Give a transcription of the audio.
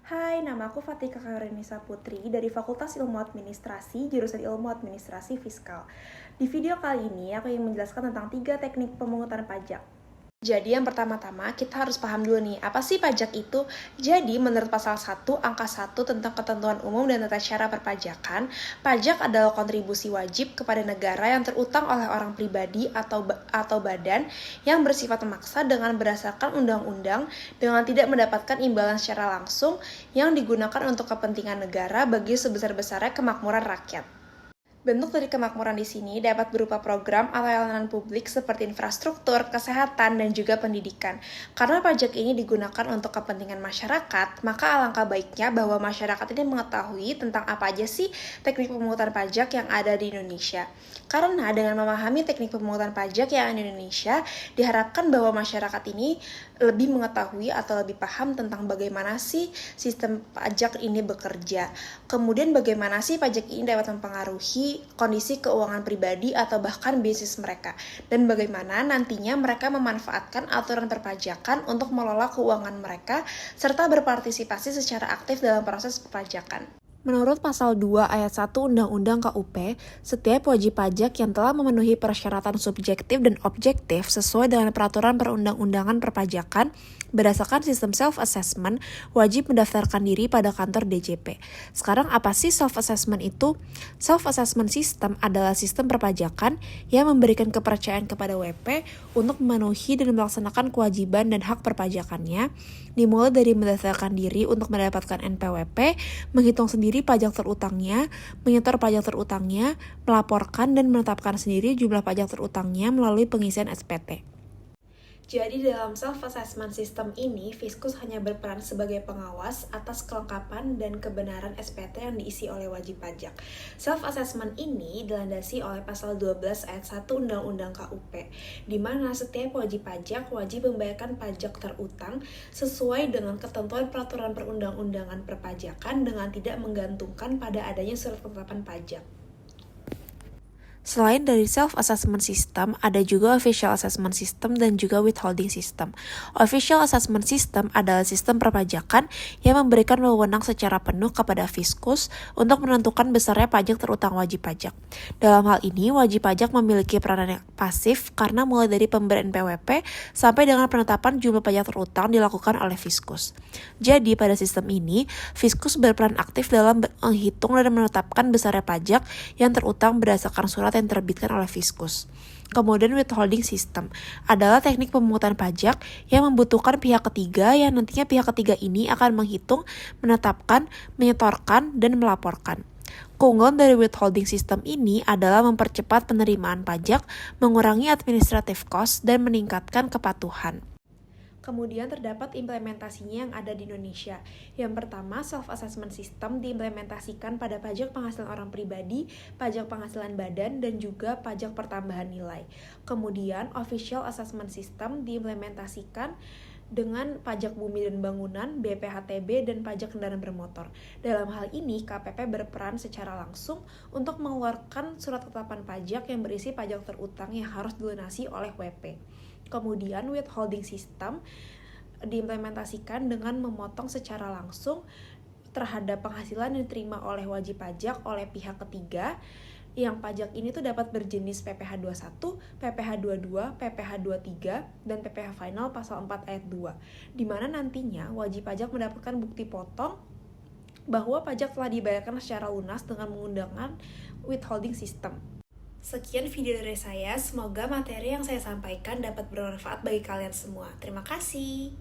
Hai, nama aku Fatika Karenisa Putri dari Fakultas Ilmu Administrasi, jurusan Ilmu Administrasi Fiskal. Di video kali ini, aku ingin menjelaskan tentang 3 teknik pemungutan pajak. Jadi yang pertama-tama kita harus paham dulu nih, apa sih pajak itu? Jadi menurut pasal 1 angka 1 tentang ketentuan umum dan tata cara perpajakan, pajak adalah kontribusi wajib kepada negara yang terutang oleh orang pribadi atau badan yang bersifat memaksa dengan berdasarkan undang-undang dengan tidak mendapatkan imbalan secara langsung yang digunakan untuk kepentingan negara bagi sebesar-besarnya kemakmuran rakyat. Bentuk dari kemakmuran di sini dapat berupa program atau layanan publik seperti infrastruktur, kesehatan, dan juga pendidikan. Karena pajak ini digunakan untuk kepentingan masyarakat, maka alangkah baiknya bahwa masyarakat ini mengetahui tentang apa aja sih teknik pemungutan pajak yang ada di Indonesia. Karena dengan memahami teknik pemungutan pajak yang ada di Indonesia, diharapkan bahwa masyarakat ini lebih mengetahui atau lebih paham tentang bagaimana sih sistem pajak ini bekerja. Kemudian bagaimana sih pajak ini dapat mempengaruhi kondisi keuangan pribadi atau bahkan bisnis mereka, dan bagaimana nantinya mereka memanfaatkan aturan perpajakan untuk mengelola keuangan mereka serta berpartisipasi secara aktif dalam proses perpajakan. Menurut pasal 2 ayat 1 Undang-Undang KUP, setiap wajib pajak yang telah memenuhi persyaratan subjektif dan objektif sesuai dengan peraturan perundang-undangan perpajakan berdasarkan sistem self-assessment wajib mendaftarkan diri pada kantor DJP. Sekarang apa sih self-assessment itu? Self-assessment system adalah sistem perpajakan yang memberikan kepercayaan kepada WP untuk memenuhi dan melaksanakan kewajiban dan hak perpajakannya, dimulai dari mendaftarkan diri untuk mendapatkan NPWP, menghitung sendiri pajak terutangnya, menyetor pajak terutangnya, melaporkan dan menetapkan sendiri jumlah pajak terutangnya melalui pengisian SPT. Jadi dalam self-assessment system ini, Fiskus hanya berperan sebagai pengawas atas kelengkapan dan kebenaran SPT yang diisi oleh wajib pajak. Self-assessment ini dilandasi oleh pasal 12 ayat 1 Undang-Undang KUP, di mana setiap wajib pajak wajib membayarkan pajak terutang sesuai dengan ketentuan peraturan perundang-undangan perpajakan dengan tidak menggantungkan pada adanya surat ketetapan pajak. Selain dari self-assessment system, ada juga official assessment system dan juga withholding system. Official assessment system adalah sistem perpajakan yang memberikan wewenang secara penuh kepada Fiskus untuk menentukan besarnya pajak terutang wajib pajak. Dalam hal ini, wajib pajak memiliki peranan yang pasif karena mulai dari pemberian PWP sampai dengan penetapan jumlah pajak terutang dilakukan oleh Fiskus. Jadi, pada sistem ini, Fiskus berperan aktif dalam menghitung dan menetapkan besarnya pajak yang terutang berdasarkan surat yang diterbitkan oleh Fiskus. Kemudian withholding system adalah teknik pemungutan pajak yang membutuhkan pihak ketiga yang nantinya pihak ketiga ini akan menghitung, menetapkan, menyetorkan, dan melaporkan. Keunggulan dari withholding system ini adalah mempercepat penerimaan pajak, mengurangi administrative cost, dan meningkatkan kepatuhan. Kemudian terdapat implementasinya yang ada di Indonesia. Yang pertama, self-assessment system diimplementasikan pada pajak penghasilan orang pribadi, pajak penghasilan badan, dan juga pajak pertambahan nilai. Kemudian, official assessment system diimplementasikan dengan pajak bumi dan bangunan, BPHTB, dan pajak kendaraan bermotor. Dalam hal ini, KPP berperan secara langsung untuk mengeluarkan surat ketetapan pajak yang berisi pajak terutang yang harus dilunasi oleh WP. Kemudian withholding system diimplementasikan dengan memotong secara langsung terhadap penghasilan yang diterima oleh wajib pajak oleh pihak ketiga, yang pajak ini tuh dapat berjenis PPh 21, PPh 22, PPh 23, dan PPh final pasal 4 ayat 2, di mana nantinya wajib pajak mendapatkan bukti potong bahwa pajak telah dibayarkan secara lunas dengan menggunakan withholding system. Sekian video dari saya, semoga materi yang saya sampaikan dapat bermanfaat bagi kalian semua. Terima kasih.